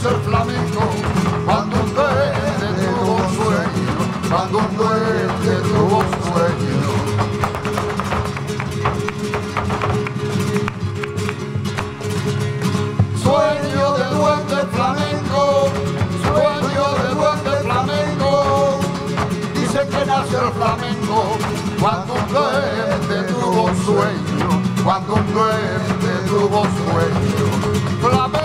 nace el flamenco, cuando un duende tuvo un sueño, cuando un duende tuvo un sueño. Sueño de duende flamenco, sueño de duende flamenco, dicen que nació el flamenco cuando un duende tuvo un sueño, cuando un duende tuvo un sueño. Flamenco.